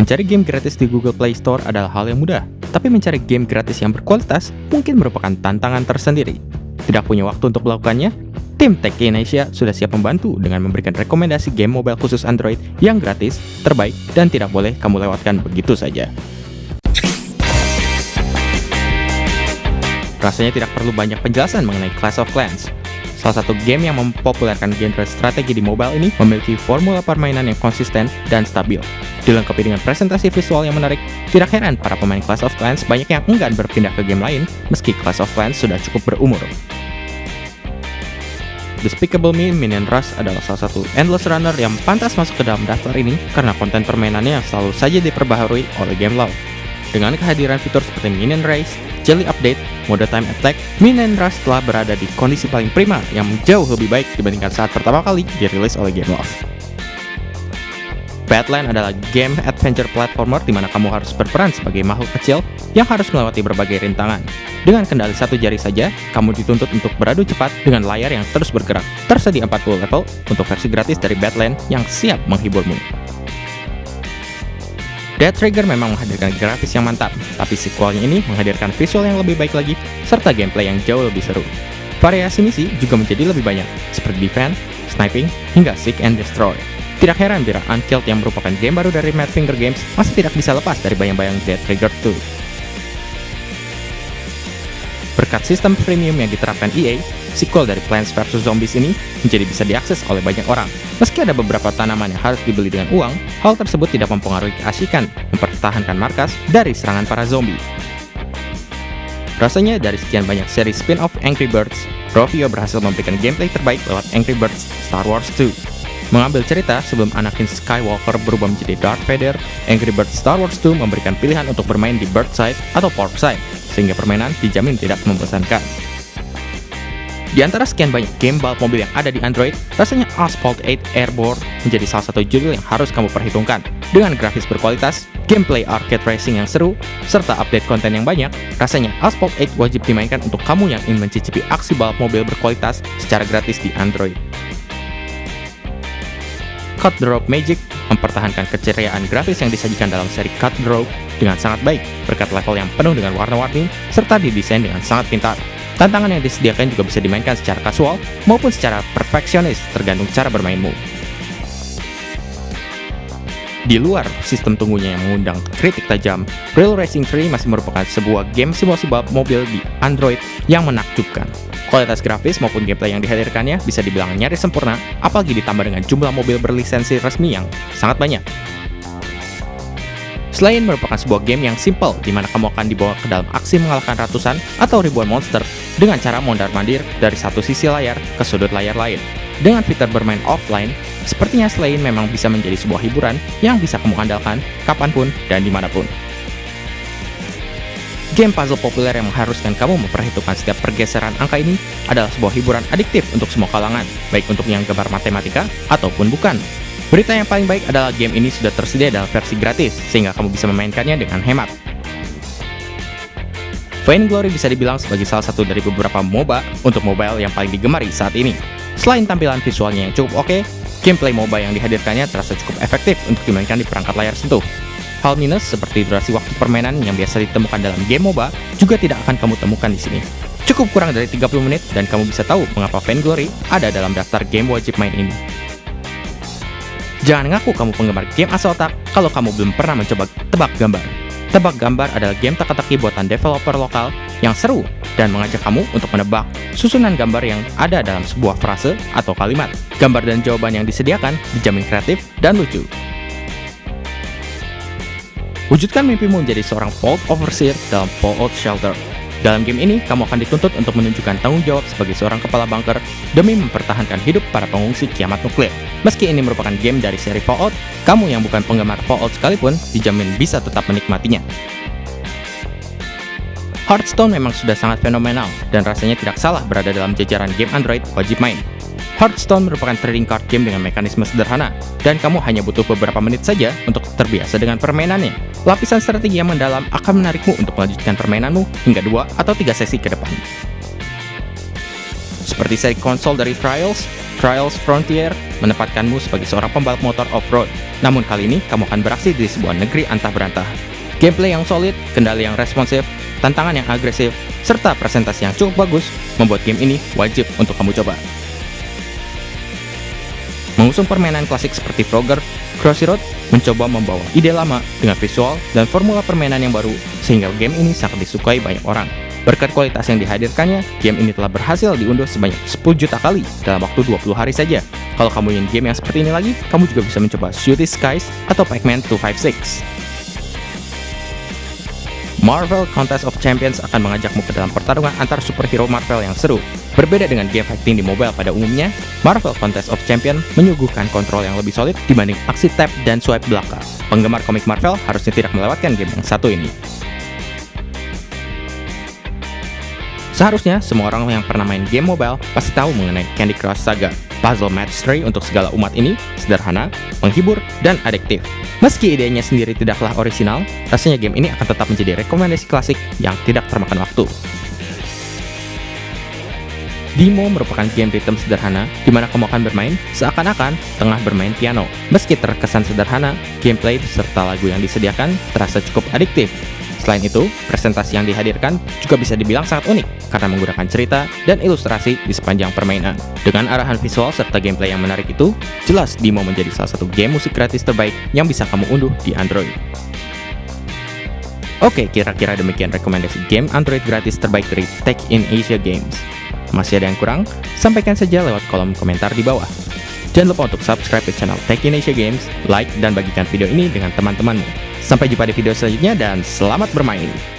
Mencari game gratis di Google Play Store adalah hal yang mudah, tapi mencari game gratis yang berkualitas mungkin merupakan tantangan tersendiri. Tidak punya waktu untuk melakukannya? Tim Tech Indonesia sudah siap membantu dengan memberikan rekomendasi game mobile khusus Android yang gratis, terbaik, dan tidak boleh kamu lewatkan begitu saja. Rasanya tidak perlu banyak penjelasan mengenai Clash of Clans. Salah satu game yang mempopulerkan genre strategi di mobile ini memiliki formula permainan yang konsisten dan stabil. Dilengkapi dengan presentasi visual yang menarik, tidak heran para pemain Clash of Clans banyak yang enggan berpindah ke game lain meski Clash of Clans sudah cukup berumur. Despicable Me Minion Rush adalah salah satu endless runner yang pantas masuk ke dalam daftar ini karena konten permainannya yang selalu saja diperbaharui oleh game law. Dengan kehadiran fitur seperti Minion Race, Jelly Update, mode Time Attack, Minion Rush telah berada di kondisi paling prima yang jauh lebih baik dibandingkan saat pertama kali dirilis oleh Game Loft. Badland adalah game adventure platformer di mana kamu harus berperan sebagai makhluk kecil yang harus melewati berbagai rintangan. Dengan kendali satu jari saja, kamu dituntut untuk beradu cepat dengan layar yang terus bergerak. Tersedia 40 level untuk versi gratis dari Badland yang siap menghiburmu. Dead Trigger memang menghadirkan grafis yang mantap, tapi sequelnya ini menghadirkan visual yang lebih baik lagi, serta gameplay yang jauh lebih seru. Variasi misi juga menjadi lebih banyak, seperti defense, sniping, hingga seek and destroy. Tidak heran bila Unkilled yang merupakan game baru dari Madfinger Games masih tidak bisa lepas dari bayang-bayang Dead Trigger 2. Berkat sistem premium yang diterapkan EA, sequel dari Plants vs Zombies ini menjadi bisa diakses oleh banyak orang. Meski ada beberapa tanaman yang harus dibeli dengan uang, hal tersebut tidak mempengaruhi keasikan mempertahankan markas dari serangan para zombie. Rasanya dari sekian banyak seri spin-off Angry Birds, Rovio berhasil memberikan gameplay terbaik lewat Angry Birds Star Wars 2. Mengambil cerita sebelum Anakin Skywalker berubah menjadi Darth Vader, Angry Birds Star Wars 2 memberikan pilihan untuk bermain di Bird Side atau Pork Side, sehingga permainan dijamin tidak membosankan. Di antara sekian banyak game balap mobil yang ada di Android, rasanya Asphalt 8 Airborne menjadi salah satu judul yang harus kamu perhitungkan. Dengan grafis berkualitas, gameplay arcade racing yang seru, serta update konten yang banyak, rasanya Asphalt 8 wajib dimainkan untuk kamu yang ingin mencicipi aksi balap mobil berkualitas secara gratis di Android. Cut the Rope Magic mempertahankan keceriaan grafis yang disajikan dalam seri Cut the Rope dengan sangat baik, berkat level yang penuh dengan warna-warni, serta didesain dengan sangat pintar. Tantangan yang disediakan juga bisa dimainkan secara kasual maupun secara perfeksionis, tergantung cara bermainmu. Di luar sistem tunggunya yang mengundang kritik tajam, Real Racing 3 masih merupakan sebuah game simulasi balap mobil di Android yang menakjubkan. Kualitas grafis maupun gameplay yang dihadirkannya bisa dibilang nyaris sempurna, apalagi ditambah dengan jumlah mobil berlisensi resmi yang sangat banyak. Selain merupakan sebuah game yang simple, di mana kamu akan dibawa ke dalam aksi mengalahkan ratusan atau ribuan monster dengan cara mondar-mandir dari satu sisi layar ke sudut layar lain. Dengan fitur bermain offline, sepertinya Slain memang bisa menjadi sebuah hiburan yang bisa kamu andalkan kapanpun dan dimanapun. Game puzzle populer yang mengharuskan kamu memperhitungkan setiap pergeseran angka ini adalah sebuah hiburan adiktif untuk semua kalangan, baik untuk yang gemar matematika ataupun bukan. Berita yang paling baik adalah game ini sudah tersedia dalam versi gratis, sehingga kamu bisa memainkannya dengan hemat. Vainglory bisa dibilang sebagai salah satu dari beberapa MOBA untuk mobile yang paling digemari saat ini. Selain tampilan visualnya yang cukup oke, gameplay MOBA yang dihadirkannya terasa cukup efektif untuk dimainkan di perangkat layar sentuh. Hal minus seperti durasi waktu permainan yang biasa ditemukan dalam game MOBA juga tidak akan kamu temukan di sini. Cukup kurang dari 30 menit dan kamu bisa tahu mengapa Vainglory ada dalam daftar game wajib main ini. Jangan ngaku kamu penggemar game asal otak kalau kamu belum pernah mencoba tebak gambar. Tebak gambar adalah game teka-teki buatan developer lokal yang seru dan mengajak kamu untuk menebak susunan gambar yang ada dalam sebuah frase atau kalimat. Gambar dan jawaban yang disediakan dijamin kreatif dan lucu. Wujudkan mimpimu menjadi seorang Vault Overseer dalam Fallout Shelter. Dalam game ini, kamu akan dituntut untuk menunjukkan tanggung jawab sebagai seorang kepala bunker demi mempertahankan hidup para pengungsi kiamat nuklir. Meski ini merupakan game dari seri Fallout, kamu yang bukan penggemar Fallout sekalipun dijamin bisa tetap menikmatinya. Hearthstone memang sudah sangat fenomenal dan rasanya tidak salah berada dalam jajaran game Android wajib main. Hearthstone merupakan trading card game dengan mekanisme sederhana, dan kamu hanya butuh beberapa menit saja untuk terbiasa dengan permainannya. Lapisan strategi yang mendalam akan menarikmu untuk melanjutkan permainanmu hingga 2 atau 3 sesi ke depan. Seperti seri konsol dari Trials, Trials Frontier menempatkanmu sebagai seorang pembalap motor off-road. Namun kali ini, kamu akan beraksi di sebuah negeri antah berantah. Gameplay yang solid, kendali yang responsif, tantangan yang agresif, serta presentasi yang cukup bagus membuat game ini wajib untuk kamu coba. Mengusung permainan klasik seperti Frogger, Crossy Road mencoba membawa ide lama dengan visual dan formula permainan yang baru sehingga game ini sangat disukai banyak orang. Berkat kualitas yang dihadirkannya, game ini telah berhasil diunduh sebanyak 10 juta kali dalam waktu 20 hari saja. Kalau kamu ingin game yang seperti ini lagi, kamu juga bisa mencoba Cities Skies atau Pac-Man 256. Marvel Contest of Champions akan mengajakmu ke dalam pertarungan antar superhero Marvel yang seru. Berbeda dengan game fighting di mobile pada umumnya, Marvel Contest of Champions menyuguhkan kontrol yang lebih solid dibanding aksi tap dan swipe belaka. Penggemar komik Marvel harusnya tidak melewatkan game yang satu ini. Seharusnya semua orang yang pernah main game mobile pasti tahu mengenai Candy Crush Saga. Puzzle match 3 untuk segala umat ini sederhana, menghibur, dan adiktif. Meski idenya sendiri tidaklah orisinal, rasanya game ini akan tetap menjadi rekomendasi klasik yang tidak termakan waktu. Demo merupakan game rhythm sederhana di mana kamu akan bermain seakan-akan tengah bermain piano. Meski terkesan sederhana, gameplay beserta lagu yang disediakan terasa cukup adiktif. Selain itu, presentasi yang dihadirkan juga bisa dibilang sangat unik karena menggunakan cerita dan ilustrasi di sepanjang permainan. Dengan arahan visual serta gameplay yang menarik itu, jelas Demo menjadi salah satu game musik gratis terbaik yang bisa kamu unduh di Android. Oke, kira-kira demikian rekomendasi game Android gratis terbaik dari Tech in Asia Games. Masih ada yang kurang? Sampaikan saja lewat kolom komentar di bawah. Jangan lupa untuk subscribe ke channel Tech in Asia Games, like, dan bagikan video ini dengan teman-temanmu. Sampai jumpa di video selanjutnya dan selamat bermain!